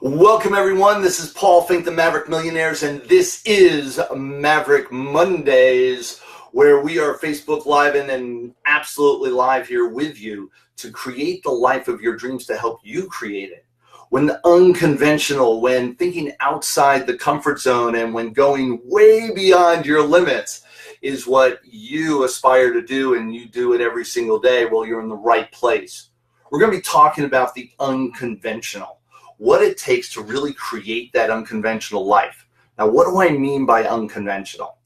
Welcome everyone, this is Paul Finck, the Maverick Millionaires, and this is Maverick Mondays, where we are Facebook Live and absolutely live here with you to create the life of your dreams, to help you create it. When unconventional, when thinking outside the comfort zone, and when going way beyond your limits is what you aspire to do, and you do it every single day, well, you're in the right place. We're going to be talking about the unconventional. What it takes to really create that unconventional life. Now, what do I mean by unconventional?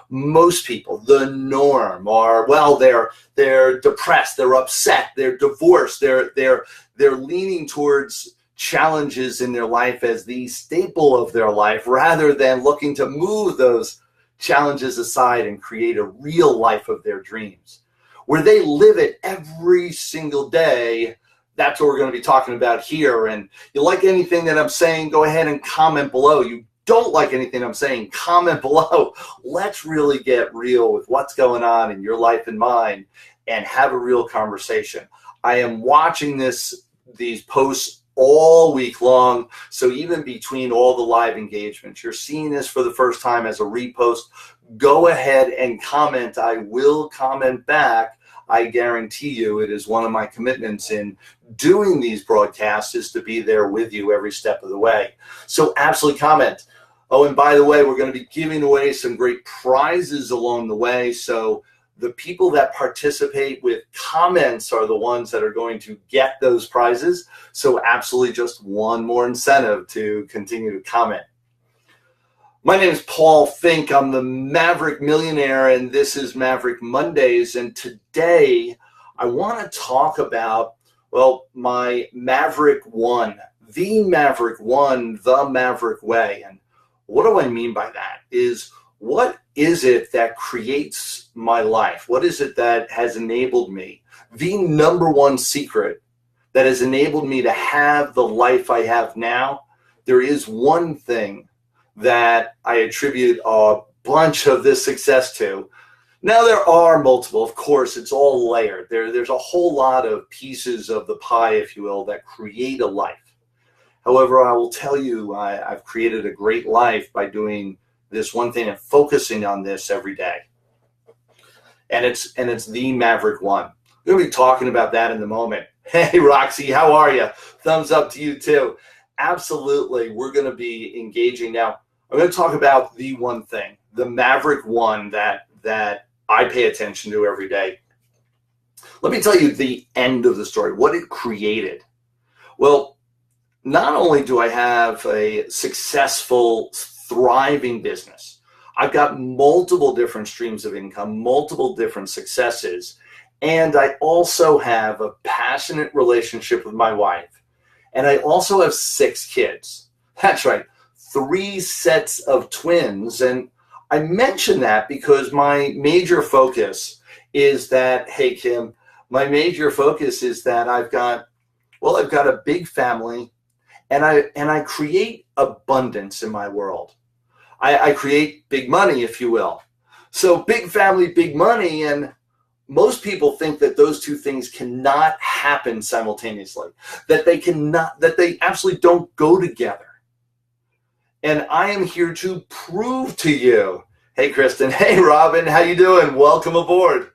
Most people, the norm, are, well, they're depressed, they're upset, they're divorced, they're leaning towards challenges in their life as the staple of their life, rather than looking to move those challenges aside and create a real life of their dreams, where they live it every single day. That's what we're going to be talking about here. And you like anything that I'm saying, go ahead and comment below. You don't like anything I'm saying, comment below. Let's really get real with what's going on in your life and mine and have a real conversation. I am watching these posts all week long. So even between all the live engagements, you're seeing this for the first time as a repost. Go ahead and comment. I will comment back. I guarantee you, it is one of my commitments in doing these broadcasts is to be there with you every step of the way. So absolutely comment. Oh, and by the way, we're going to be giving away some great prizes along the way. So the people that participate with comments are the ones that are going to get those prizes. So absolutely just one more incentive to continue to comment. My name is Paul Finck. I'm the Maverick Millionaire, and this is Maverick Mondays. And today I want to talk about, well, my Maverick One, the Maverick One, the Maverick Way. And what do I mean by that? Is what is it that creates my life? What is it that has enabled me? The number one secret that has enabled me to have the life I have now, there is one thing that I attribute a bunch of this success to. Now, there are multiple, of course, it's all layered. There's a whole lot of pieces of the pie, if you will, that create a life. However, I will tell you, I've created a great life by doing this one thing and focusing on this every day. And it's the Maverick One. We're going to be talking about that in a moment. Hey, Roxy, how are you? Thumbs up to you too. Absolutely, we're going to be engaging now. I'm going to talk about the one thing, the Maverick One that I pay attention to every day. Let me tell you the end of the story, what it created. Well, not only do I have a successful, thriving business, I've got multiple different streams of income, multiple different successes, and I also have a passionate relationship with my wife, and I also have 6 kids. That's right. 3 sets of twins. And I mention that because my major focus is that, hey, Kim, my major focus is that I've got a big family, and I create abundance in my world. I create big money, if you will. So big family, big money, and most people think that those two things cannot happen simultaneously, that they absolutely don't go together. And I am here to prove to you, hey, Kristen, hey, Robin, how you doing? Welcome aboard.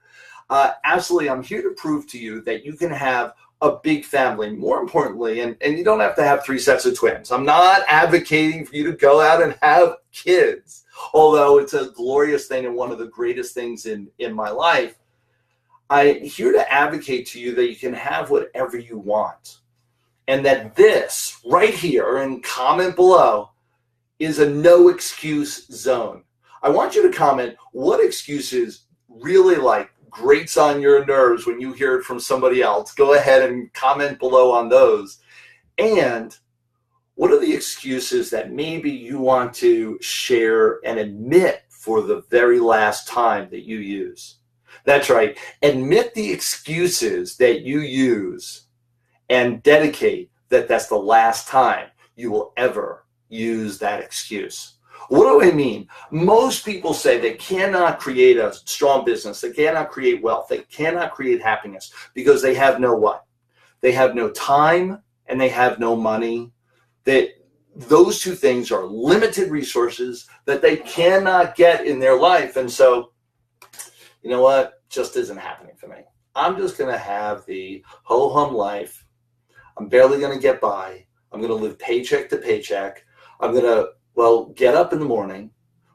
Absolutely, I'm here to prove to you that you can have a big family, more importantly, and you don't have to have 3 sets of twins. I'm not advocating for you to go out and have kids, although it's a glorious thing and one of the greatest things in my life. I'm here to advocate to you that you can have whatever you want, and that this right here, and comment below, is a no excuse zone. I want you to comment what excuses really grates on your nerves when you hear it from somebody else. Go ahead and comment below on those. And what are the excuses that maybe you want to share and admit for the very last time that you use? That's right. Admit the excuses that you use and dedicate that that's the last time you will ever use that excuse. What do I mean? Most people say they cannot create a strong business, they cannot create wealth, they cannot create happiness because they have no what? They have no time and they have no money. those two things are limited resources that they cannot get in their life. And so, you know what? Just isn't happening for me. I'm just going to have the ho-hum life. I'm barely going to get by. I'm going to live paycheck to paycheck. I'm going to, well, get up in the morning,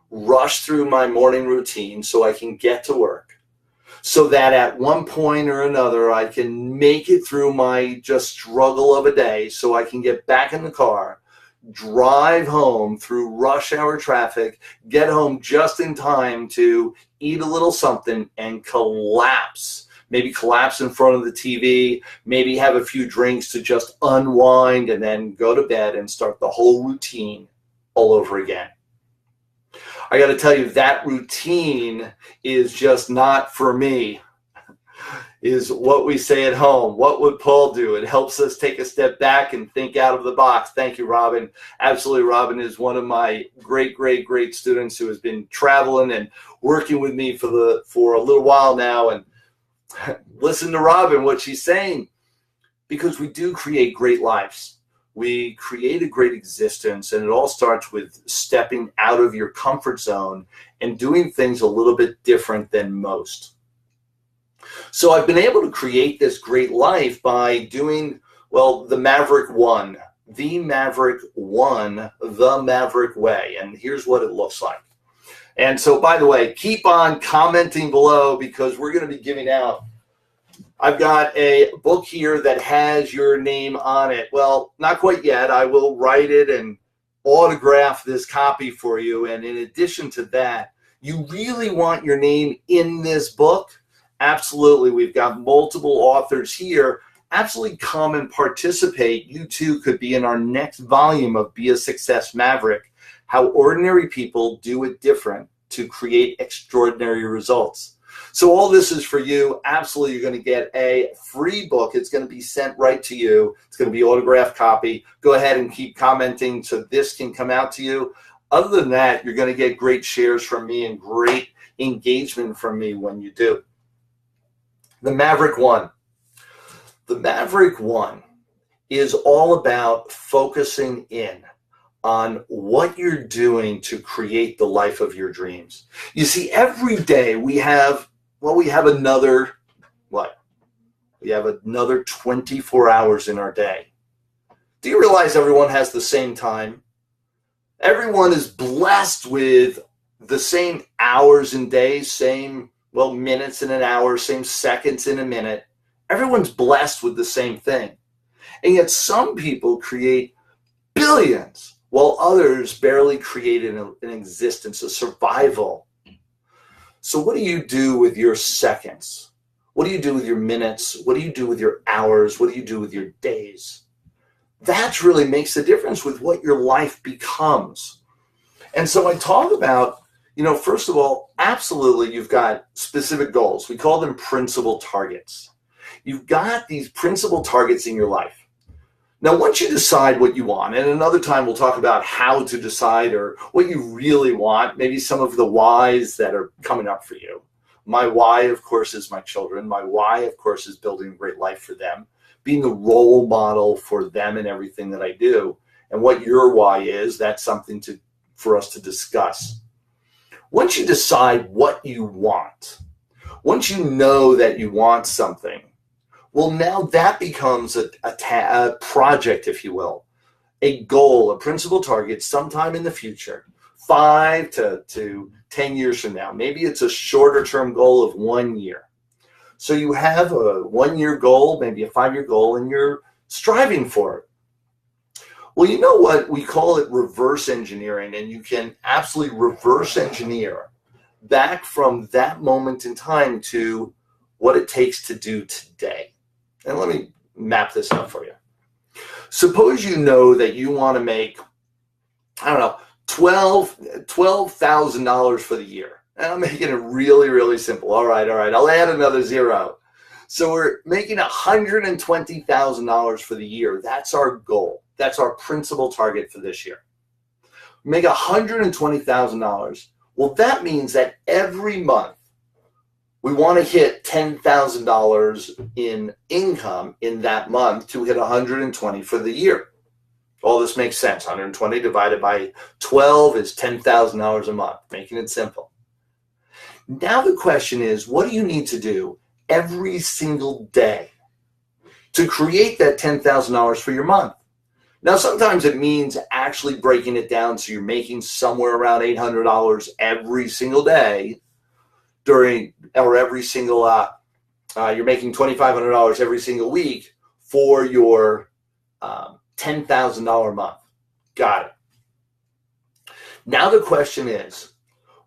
rush through my morning routine so I can get to work, so that at one point or another, I can make it through my just struggle of a day so I can get back in the car, drive home through rush hour traffic, get home just in time to eat a little something and collapse. Maybe collapse in front of the TV, maybe have a few drinks to just unwind and then go to bed and start the whole routine all over again. I got to tell you, that routine is just not for me, is what we say at home. What would Paul do? It helps us take a step back and think out of the box. Thank you, Robin. Absolutely, Robin is one of my great students who has been traveling and working with me for a little while now. And listen to Robin, what she's saying, because we do create great lives. We create a great existence, and it all starts with stepping out of your comfort zone and doing things a little bit different than most. So I've been able to create this great life by doing, well, the Maverick One, the Maverick One, the Maverick Way. And here's what it looks like. And so, by the way, keep on commenting below, because we're going to be giving out, I've got a book here that has your name on it. Well, not quite yet. I will write it and autograph this copy for you. And in addition to that, you really want your name in this book? Absolutely. We've got multiple authors here. Absolutely come and participate. You too could be in our next volume of Be a Success Maverick, How Ordinary People Do It Different to Create Extraordinary Results. So all this is for you. Absolutely, you're going to get a free book. It's going to be sent right to you. It's going to be an autographed copy. Go ahead and keep commenting so this can come out to you. Other than that, you're going to get great shares from me and great engagement from me when you do. The Maverick One. The Maverick One is all about focusing in on what you're doing to create the life of your dreams. You see, every day we have another 24 hours in our day. Do you realize everyone has the same time? Everyone is blessed with the same hours and days, same, minutes in an hour, same seconds in a minute. Everyone's blessed with the same thing. And yet some people create billions, while others barely create an existence, a survival. So what do you do with your seconds? What do you do with your minutes? What do you do with your hours? What do you do with your days? That really makes a difference with what your life becomes. And so I talk about, first of all, absolutely, you've got specific goals. We call them principal targets. You've got these principal targets in your life. Now, once you decide what you want, and another time we'll talk about how to decide or what you really want, maybe some of the whys that are coming up for you. My why, of course, is my children. My why, of course, is building a great life for them, being the role model for them in everything that I do. And what your why is, that's something for us to discuss. Once you decide what you want, once you know that you want something, well, now that becomes a project, if you will, a goal, a principal target sometime in the future, 5 to 10 years from now. Maybe it's a shorter term goal of 1 year. So you have a 1 year goal, maybe a 5 year goal, and you're striving for it. Well, you know what? We call it reverse engineering, and you can absolutely reverse engineer back from that moment in time to what it takes to do today. And let me map this out for you. Suppose you know that you want to make, $12,000 for the year. And I'm making it really, really simple. All right. I'll add another zero. So we're making $120,000 for the year. That's our goal. That's our principal target for this year. Make $120,000. Well, that means that every month, we want to hit $10,000 in income in that month to hit 120 for the year. All this makes sense. 120 divided by 12 is $10,000 a month, making it simple. Now the question is, what do you need to do every single day to create that $10,000 for your month? Now, sometimes it means actually breaking it down so you're making somewhere around $800 every single day you're making $2,500 every single week for your $10,000 month. Got it. Now the question is,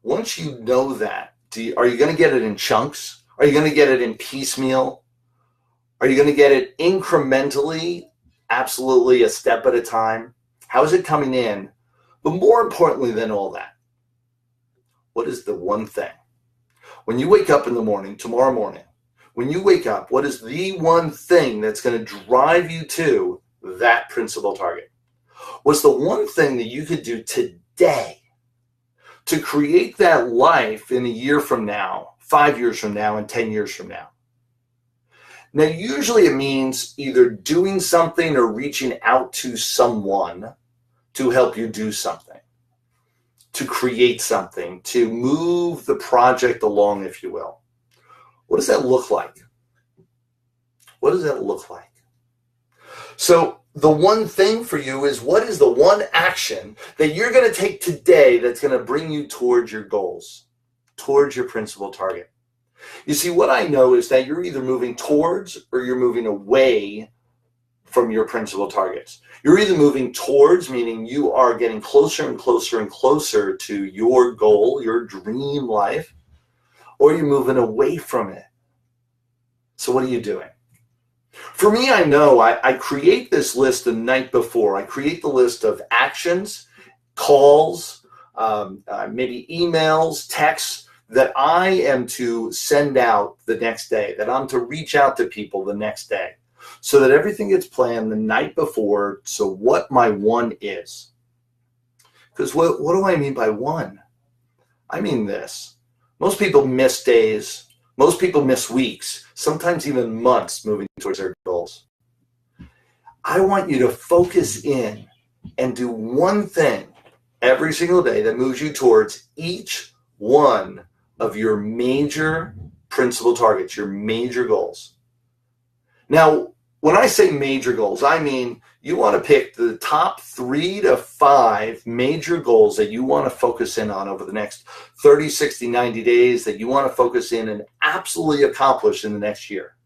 once you know that, are you going to get it in chunks? Are you going to get it in piecemeal? Are you going to get it incrementally, absolutely a step at a time? How is it coming in? But more importantly than all that, what is the one thing? When you wake up in the morning, tomorrow morning, when you wake up, what is the one thing that's going to drive you to that principal target? What's the one thing that you could do today to create that life in a year from now, 5 years from now, and 10 years from now? Now, usually it means either doing something or reaching out to someone to help you do something, to create something, to move the project along, if you will. What does that look like? What does that look like? So the one thing for you is, what is the one action that you're going to take today that's going to bring you towards your goals, towards your principal target? You see, what I know is that you're either moving towards or you're moving away from your principal targets. You're either moving towards, meaning you are getting closer and closer and closer to your goal, your dream life, or you're moving away from it. So what are you doing? For me, I know I create this list the night before. I create the list of actions, calls, maybe emails, texts that I am to send out the next day, that I'm to reach out to people the next day, so that everything gets planned the night before. So what my one is. Because what do I mean by one? I mean this. Most people miss days. Most people miss weeks, sometimes even months moving towards their goals. I want you to focus in and do one thing every single day that moves you towards each one of your major principal targets, your major goals. Now, when I say major goals, I mean you want to pick the top 3 to 5 major goals that you want to focus in on over the next 30, 60, 90 days, that you want to focus in and absolutely accomplish in the next year.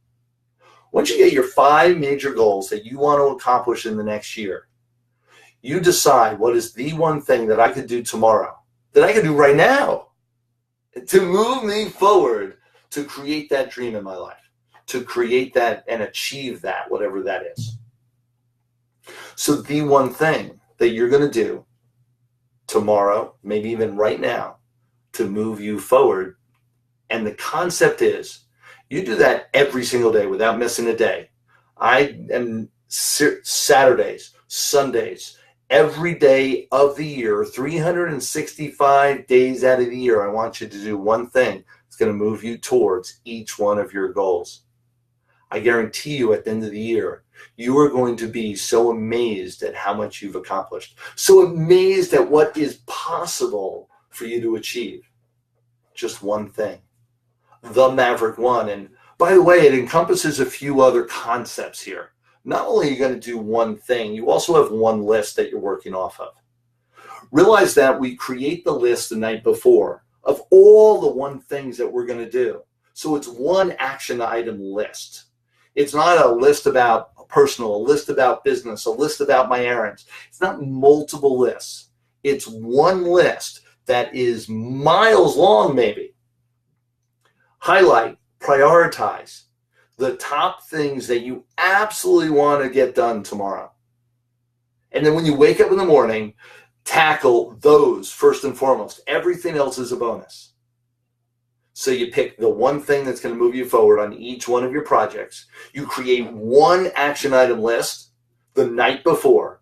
Once you get your 5 major goals that you want to accomplish in the next year, you decide what is the one thing that I could do tomorrow, that I could do right now, to move me forward to create that dream in my life, to create that and achieve that, whatever that is. So the one thing that you're going to do tomorrow, maybe even right now, to move you forward, and the concept is you do that every single day without missing a day. I am Saturdays, Sundays, every day of the year, 365 days out of the year, I want you to do one thing that's going to move you towards each one of your goals. I guarantee you at the end of the year, you are going to be so amazed at how much you've accomplished, so amazed at what is possible for you to achieve. Just one thing, the Maverick One. And by the way, it encompasses a few other concepts here. Not only are you going to do one thing, you also have one list that you're working off of. Realize that we create the list the night before of all the one things that we're going to do. So it's one action item list. It's not a list about personal, a list about business, a list about my errands. It's not multiple lists. It's one list that is miles long, maybe. Highlight, prioritize the top things that you absolutely want to get done tomorrow. And then when you wake up in the morning, tackle those first and foremost. Everything else is a bonus. So you pick the one thing that's going to move you forward on each one of your projects. You create one action item list the night before.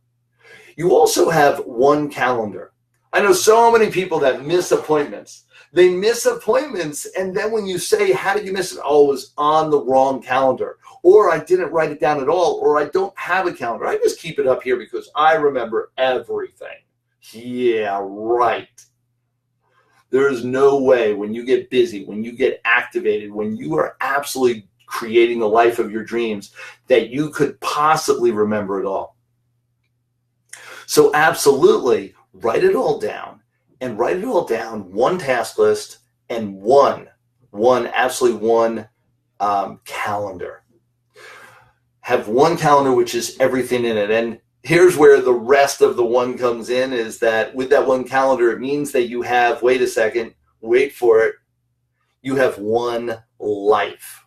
You also have one calendar. I know so many people that miss appointments. They miss appointments, and then when you say, how did you miss it? Oh, it was on the wrong calendar, or I didn't write it down at all, or I don't have a calendar. I just keep it up here because I remember everything. Yeah, right. There is no way when you get busy, when you get activated, when you are absolutely creating the life of your dreams, that you could possibly remember it all. So absolutely, write it all down, and write it all down, one task list and one calendar. Have one calendar which is everything in it. And here's where the rest of the one comes in, is that with that one calendar, it means that you have, wait a second, wait for it, you have one life.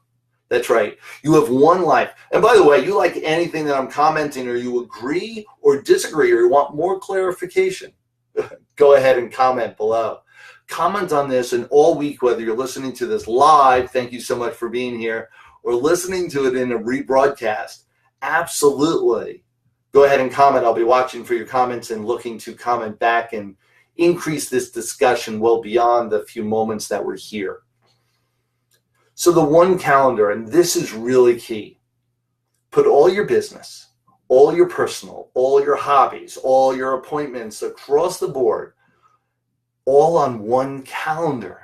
That's right. You have one life. And by the way, you like anything that I'm commenting, or you agree or disagree, or you want more clarification, go ahead and comment below. Comment on this, and all week, whether you're listening to this live, thank you so much for being here, or listening to it in a rebroadcast, absolutely go ahead and comment. I'll be watching for your comments and looking to comment back and increase this discussion well beyond the few moments that we're here. So the one calendar, and this is really key. Put all your business, all your personal, all your hobbies, all your appointments across the board, all on one calendar.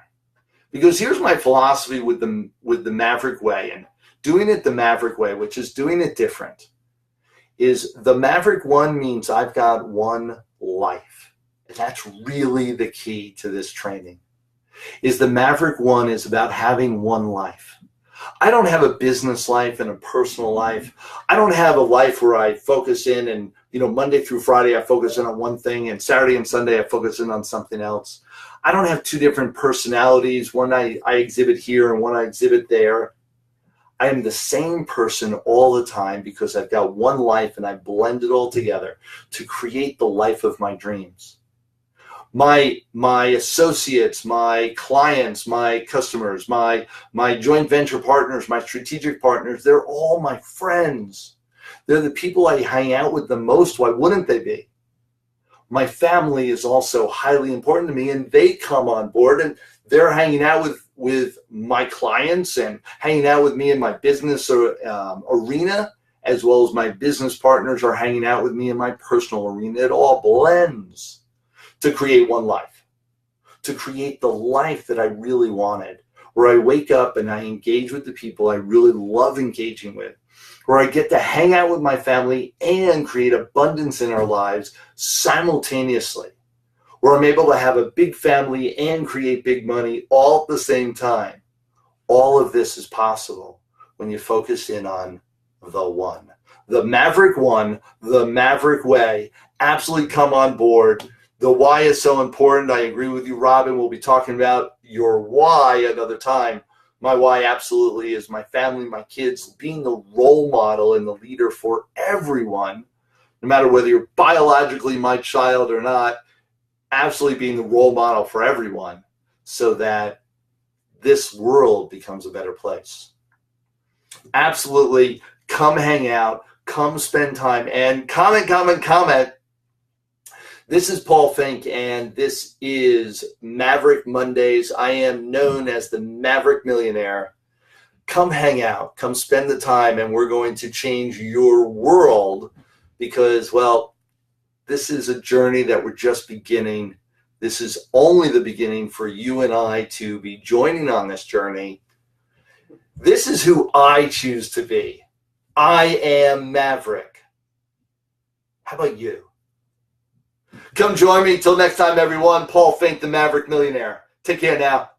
Because here's my philosophy with the Maverick way, and doing it the Maverick way, which is doing it different, is the Maverick one means I've got one life. And that's really the key to this training. Is the Maverick one is about having one life. I don't have a business life and a personal life. I don't have a life where I focus in and, Monday through Friday, I focus in on one thing, and Saturday and Sunday, I focus in on something else. I don't have two different personalities. One I exhibit here and one I exhibit there. I am the same person all the time because I've got one life, and I blend it all together to create the life of my dreams. My associates, my clients, my customers, my joint venture partners, my strategic partners, they're all my friends. They're the people I hang out with the most. Why wouldn't they be? My family is also highly important to me, and they come on board, and they're hanging out with my clients and hanging out with me in my business arena, as well as my business partners are hanging out with me in my personal arena. It all blends to create one life, to create the life that I really wanted, where I wake up and I engage with the people I really love engaging with, where I get to hang out with my family and create abundance in our lives simultaneously, where I'm able to have a big family and create big money all at the same time. All of this is possible when you focus in on the one. The Maverick one, the Maverick way. Absolutely come on board. The why is so important. I agree with you, Robin. We'll be talking about your why another time. My why absolutely is my family, my kids, being the role model and the leader for everyone, no matter whether you're biologically my child or not, absolutely being the role model for everyone so that this world becomes a better place. Absolutely. Come hang out. Come spend time and comment. This is Paul Finck, and this is Maverick Mondays. I am known as the Maverick Millionaire. Come hang out, come spend the time, and we're going to change your world because, well, this is a journey that we're just beginning. This is only the beginning for you and I to be joining on this journey. This is who I choose to be. I am Maverick. How about you? Come join me. Till next time, everyone. Paul Finck, the Maverick Millionaire. Take care now.